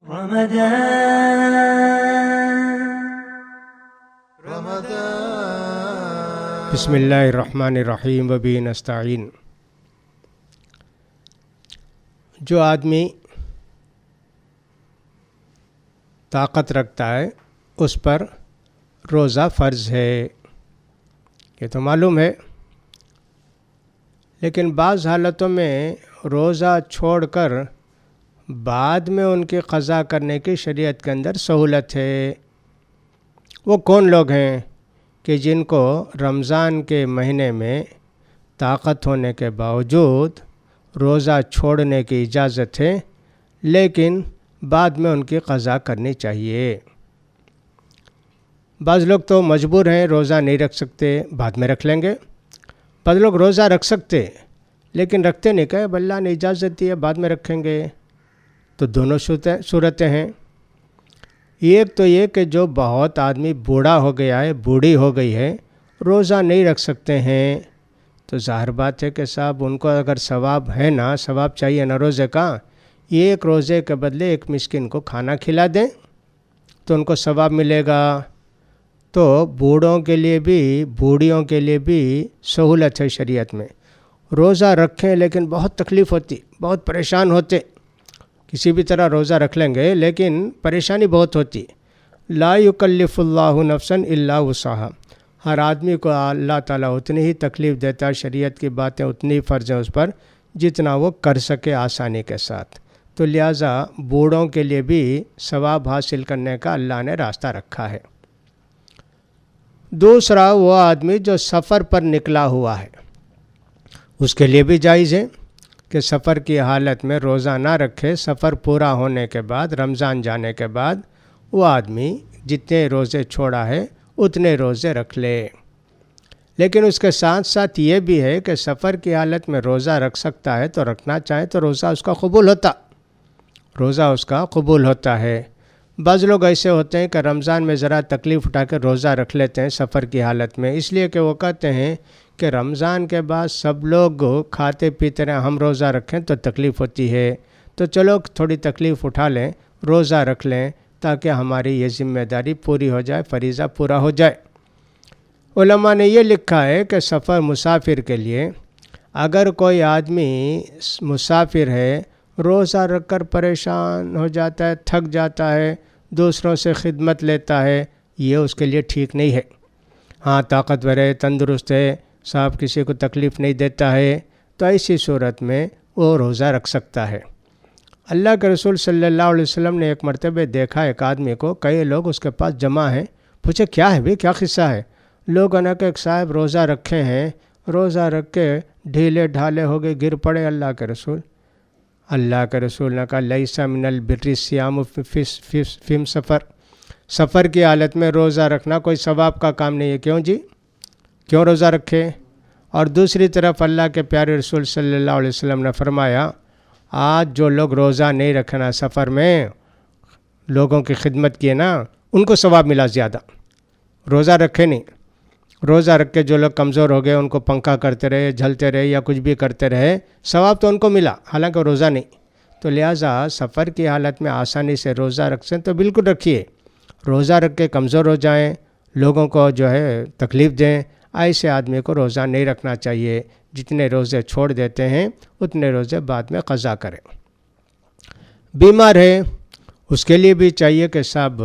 بسم اللہ الرحمن الرحیم وبہ نستعین۔ جو آدمی طاقت رکھتا ہے اس پر روزہ فرض ہے، یہ تو معلوم ہے، لیکن بعض حالتوں میں روزہ چھوڑ کر بعد میں ان کی قضا کرنے کی شریعت کے اندر سہولت ہے۔ وہ کون لوگ ہیں کہ جن کو رمضان کے مہینے میں طاقت ہونے کے باوجود روزہ چھوڑنے کی اجازت ہے، لیکن بعد میں ان کی قضا کرنی چاہیے۔ بعض لوگ تو مجبور ہیں، روزہ نہیں رکھ سکتے، بعد میں رکھ لیں گے۔ بعض لوگ روزہ رکھ سکتے لیکن رکھتے نہیں، کہ اللہ نے اجازت دی ہے بعد میں رکھیں گے۔ تو دونوں صورتیں ہیں۔ ایک تو یہ کہ جو بہت آدمی بوڑھا ہو گیا ہے، بوڑھی ہو گئی ہے، روزہ نہیں رکھ سکتے ہیں، تو ظاہر بات ہے کہ صاحب ان کو اگر ثواب ہے نا، ثواب چاہیے نا روزے کا، ایک روزے کے بدلے ایک مسکین کو کھانا کھلا دیں تو ان کو ثواب ملے گا۔ تو بوڑھوں کے لیے بھی، بوڑھیوں کے لیے بھی سہولت ہے شریعت میں۔ روزہ رکھیں لیکن بہت تکلیف ہوتی، بہت پریشان ہوتے، کسی بھی طرح روزہ رکھ لیں گے لیکن پریشانی بہت ہوتی۔ لا یکلف اللہ نفسا الا وسعہا، ہر آدمی کو اللہ تعالیٰ اتنی ہی تکلیف دیتا ہے، شریعت کی باتیں اتنی فرض ہیں اس پر جتنا وہ کر سکے آسانی کے ساتھ۔ تو لہٰذا بوڑھوں کے لیے بھی ثواب حاصل کرنے کا اللہ نے راستہ رکھا ہے۔ دوسرا، وہ آدمی جو سفر پر نکلا ہوا ہے، اس کے لیے بھی جائز ہے کہ سفر کی حالت میں روزہ نہ رکھے۔ سفر پورا ہونے کے بعد، رمضان جانے کے بعد، وہ آدمی جتنے روزے چھوڑا ہے اتنے روزے رکھ لے۔ لیکن اس کے ساتھ ساتھ یہ بھی ہے کہ سفر کی حالت میں روزہ رکھ سکتا ہے، تو رکھنا چاہے تو روزہ اس کا قبول ہوتا ہے۔ بعض لوگ ایسے ہوتے ہیں کہ رمضان میں ذرا تکلیف اٹھا کے روزہ رکھ لیتے ہیں سفر کی حالت میں، اس لیے کہ وہ کہتے ہیں کہ رمضان کے بعد سب لوگ کھاتے پیتے رہیں، ہم روزہ رکھیں تو تکلیف ہوتی ہے، تو چلو تھوڑی تکلیف اٹھا لیں، روزہ رکھ لیں تاکہ ہماری یہ ذمہ داری پوری ہو جائے، فریضہ پورا ہو جائے۔ علماء نے یہ لکھا ہے کہ سفر مسافر کے لیے، اگر کوئی آدمی مسافر ہے، روزہ رکھ کر پریشان ہو جاتا ہے، تھک جاتا ہے، دوسروں سے خدمت لیتا ہے، یہ اس کے لیے ٹھیک نہیں ہے۔ ہاں طاقتور ہے، تندرست ہے، صاحب کسی کو تکلیف نہیں دیتا ہے، تو ایسی صورت میں وہ روزہ رکھ سکتا ہے۔ اللہ کے رسول صلی اللہ علیہ وسلم نے ایک مرتبہ دیکھا ایک آدمی کو، کئی لوگ اس کے پاس جمع ہیں، پوچھے کیا ہے بھی، کیا قصہ ہے؟ لوگوں نے کہا ایک صاحب روزہ رکھے ہیں، روزہ رکھ کے ڈھیلے ڈھالے ہو گئے، گر پڑے اللہ کے رسول نے کہا لیس من البر الصیام فی سفر، سفر کی حالت میں روزہ رکھنا کوئی ثواب کا کام نہیں ہے۔ کیوں جی، کیوں روزہ رکھے؟ اور دوسری طرف اللہ کے پیارے رسول صلی اللہ علیہ وسلم نے فرمایا، آج جو لوگ روزہ نہیں رکھنا، سفر میں لوگوں کی خدمت کیے نا، ان کو ثواب ملا زیادہ، روزہ رکھے نہیں۔ روزہ رکھ کے جو لوگ کمزور ہو گئے، ان کو پنکھا کرتے رہے، جھلتے رہے یا کچھ بھی کرتے رہے، ثواب تو ان کو ملا، حالانکہ روزہ نہیں۔ تو لہٰذا سفر کی حالت میں آسانی سے روزہ رکھ سیں تو بالکل رکھیے۔ روزہ رکھ کے کمزور ہو جائیں، لوگوں کو جو ہے تکلیف دیں، ایسے آدمی کو روزہ نہیں رکھنا چاہیے۔ جتنے روزے چھوڑ دیتے ہیں اتنے روزے بعد میں قضا کریں۔ بیمار ہے، اس کے لیے بھی چاہیے کہ صاحب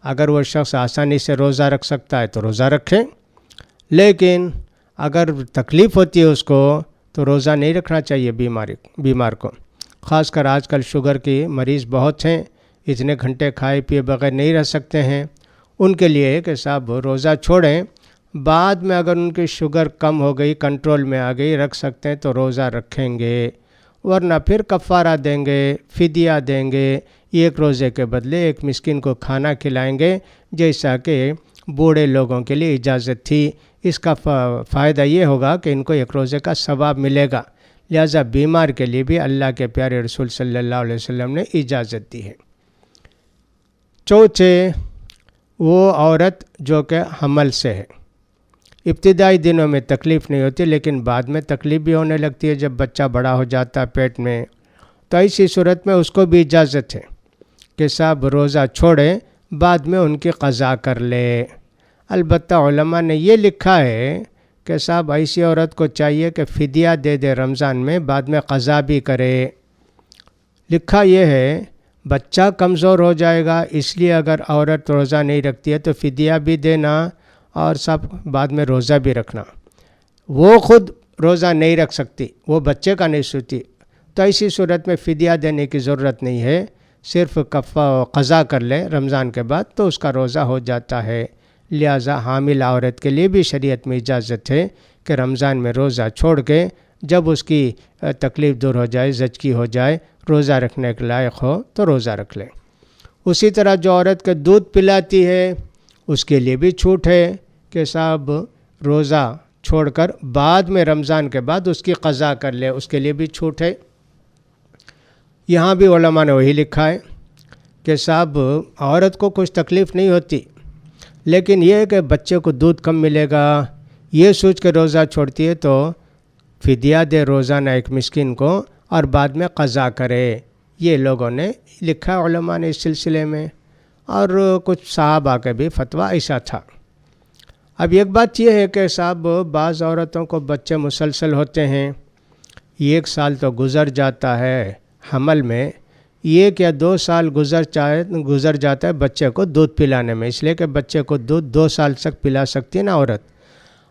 اگر وہ شخص آسانی سے روزہ رکھ سکتا ہے تو روزہ رکھیں، لیکن اگر تکلیف ہوتی ہے اس کو تو روزہ نہیں رکھنا چاہیے بیمار کو۔ خاص کر آج کل شوگر کی مریض بہت ہیں، اتنے گھنٹے کھائے پیے بغیر نہیں رہ سکتے ہیں، ان کے لیے کہ صاحب روزہ چھوڑیں، بعد میں اگر ان کی شوگر کم ہو گئی، کنٹرول میں آ گئی، رکھ سکتے ہیں تو روزہ رکھیں گے، ورنہ پھر کفارہ دیں گے، فدیہ دیں گے، ایک روزے کے بدلے ایک مسکین کو کھانا کھلائیں گے، جیسا کہ بوڑھے لوگوں کے لیے اجازت تھی۔ اس کا فائدہ یہ ہوگا کہ ان کو ایک روزے کا ثواب ملے گا، لہذا بیمار کے لیے بھی اللہ کے پیارے رسول صلی اللہ علیہ وسلم نے اجازت دی ہے۔ چوتھے، وہ عورت جو کہ حمل سے ہے، ابتدائی دنوں میں تکلیف نہیں ہوتی لیکن بعد میں تکلیف بھی ہونے لگتی ہے جب بچہ بڑا ہو جاتا ہے پیٹ میں، تو ایسی صورت میں اس کو بھی اجازت ہے کہ صاحب روزہ چھوڑیں، بعد میں ان کی قضا کر لے۔ البتہ علماء نے یہ لکھا ہے کہ صاحب ایسی عورت کو چاہیے کہ فدیہ دے دے رمضان میں، بعد میں قضا بھی کرے۔ لکھا یہ ہے بچہ کمزور ہو جائے گا، اس لیے اگر عورت روزہ نہیں رکھتی ہے تو فدیہ بھی دینا اور سب بعد میں روزہ بھی رکھنا۔ وہ خود روزہ نہیں رکھ سکتی، وہ بچے کا نہیں سوتی، تو ایسی صورت میں فدیہ دینے کی ضرورت نہیں ہے، صرف قضا کر لے رمضان کے بعد تو اس کا روزہ ہو جاتا ہے۔ لہٰذا حامل عورت کے لیے بھی شریعت میں اجازت ہے کہ رمضان میں روزہ چھوڑ کے جب اس کی تکلیف دور ہو جائے، زچگی ہو جائے، روزہ رکھنے کے لائق ہو تو روزہ رکھ لے۔ اسی طرح جو عورت کے دودھ پلاتی ہے اس کے لیے بھی چھوٹ ہے کہ صاحب روزہ چھوڑ کر بعد میں رمضان کے بعد اس کی قضا کر لے، اس کے لیے بھی چھوٹ ہے۔ یہاں بھی علماء نے وہی لکھا ہے کہ صاحب عورت کو کچھ تکلیف نہیں ہوتی، لیکن یہ ہے کہ بچے کو دودھ کم ملے گا، یہ سوچ کے روزہ چھوڑتی ہے تو فدیہ دے روزانہ ایک مسکین کو اور بعد میں قضا کرے۔ یہ لوگوں نے لکھا علماء نے اس سلسلے میں، اور کچھ صحابہ کا بھی فتویٰ ایسا تھا۔ اب ایک بات یہ ہے کہ صاحب بعض عورتوں کو بچے مسلسل ہوتے ہیں، 1 سال تو گزر جاتا ہے حمل میں، 1 یا 2 سال گزر جاتا ہے بچے کو دودھ پلانے میں، اس لیے کہ بچے کو دودھ 2 سال تک پلا سکتی ہے نا عورت۔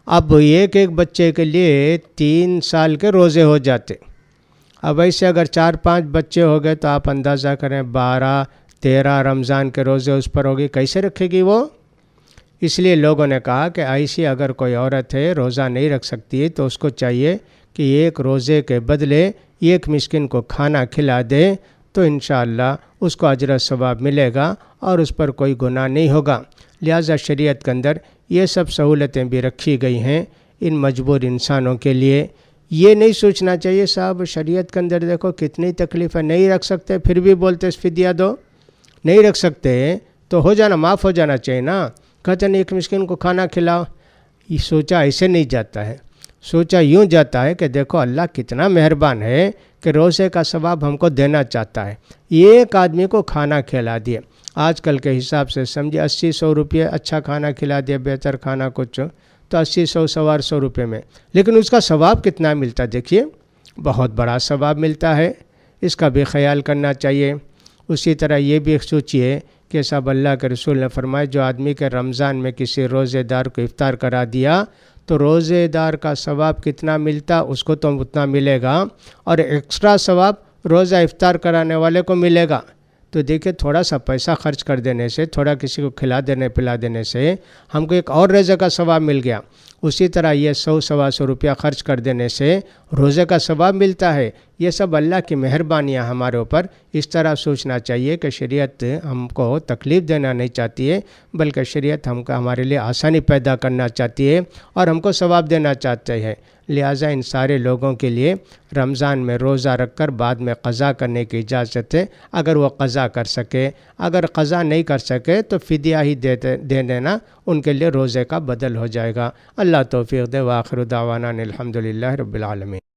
اب ایک بچے کے لیے 3 سال کے روزے ہو جاتے۔ اب ایسے اگر 4-5 بچے ہو گئے تو آپ اندازہ کریں 12-13 رمضان کے روزے اس پر ہوگی، کیسے رکھے گی وہ؟ اس لیے لوگوں نے کہا کہ ایسی اگر کوئی عورت ہے روزہ نہیں رکھ سکتی تو اس کو چاہیے کہ 1 روزے کے بدلے 1 مسکین کو کھانا کھلا دے، تو انشاءاللہ اس کو اجر و ثواب ملے گا اور اس پر کوئی گناہ نہیں ہوگا۔ لہٰذا شریعت کے اندر یہ سب سہولتیں بھی رکھی گئی ہیں ان مجبور انسانوں کے لیے۔ یہ نہیں سوچنا چاہیے صاحب شریعت کے اندر دیکھو کتنی تکلیف ہے، نہیں رکھ سکتے پھر بھی بولتے فدیہ دو، نہیں رکھ سکتے تو ہو جانا، معاف ہو جانا چاہیے نا، کہتے ہیں 1 مسکین کو کھانا کھلاؤ۔ یہ سوچا ایسے نہیں جاتا ہے، سوچا یوں جاتا ہے کہ دیکھو اللہ کتنا مہربان ہے کہ روزے کا ثواب ہم کو دینا چاہتا ہے، 1 آدمی کو کھانا کھلا دیے، آج کل کے حساب سے سمجھے 80-100 روپے اچھا کھانا کھلا دیا، بہتر کھانا کچھ تو 80-100-125 روپے میں، لیکن اس کا ثواب کتنا ملتا ہے دیکھیے، بہت بڑا ثواب ملتا ہے، اس کا بھی خیال کرنا چاہیے۔ اسی طرح یہ بھی سوچئے کہ صاحب اللہ کے رسول نے فرمایا جو آدمی کے رمضان میں کسی روزے دار کو افطار کرا دیا تو روزے دار کا ثواب کتنا ملتا اس کو تو اتنا ملے گا، اور ایکسٹرا ثواب روزہ افطار کرانے والے کو ملے گا۔ تو دیکھیں تھوڑا سا پیسہ خرچ کر دینے سے، تھوڑا کسی کو کھلا دینے پلا دینے سے ہم کو ایک اور روزے کا ثواب مل گیا، اسی طرح یہ 100-125 روپیہ خرچ کر دینے سے روزے کا ثواب ملتا ہے۔ یہ سب اللہ کی مہربانیاں ہمارے اوپر، اس طرح سوچنا چاہیے کہ شریعت ہم کو تکلیف دینا نہیں چاہتی ہے، بلکہ شریعت ہمارے لیے آسانی پیدا کرنا چاہتی ہے اور ہم کو ثواب دینا چاہتے ہیں۔ لہٰذا ان سارے لوگوں کے لیے رمضان میں روزہ رکھ کر بعد میں قضا کرنے کی اجازت ہے، اگر وہ قضا کر سکے۔ اگر قضا نہیں کر سکے تو فدیہ ہی دے دینا، ان کے لیے روزے کا بدل ہو جائے گا۔ اللہ توفیق دے، وآخر دعوانا الحمدللہ رب العالمین۔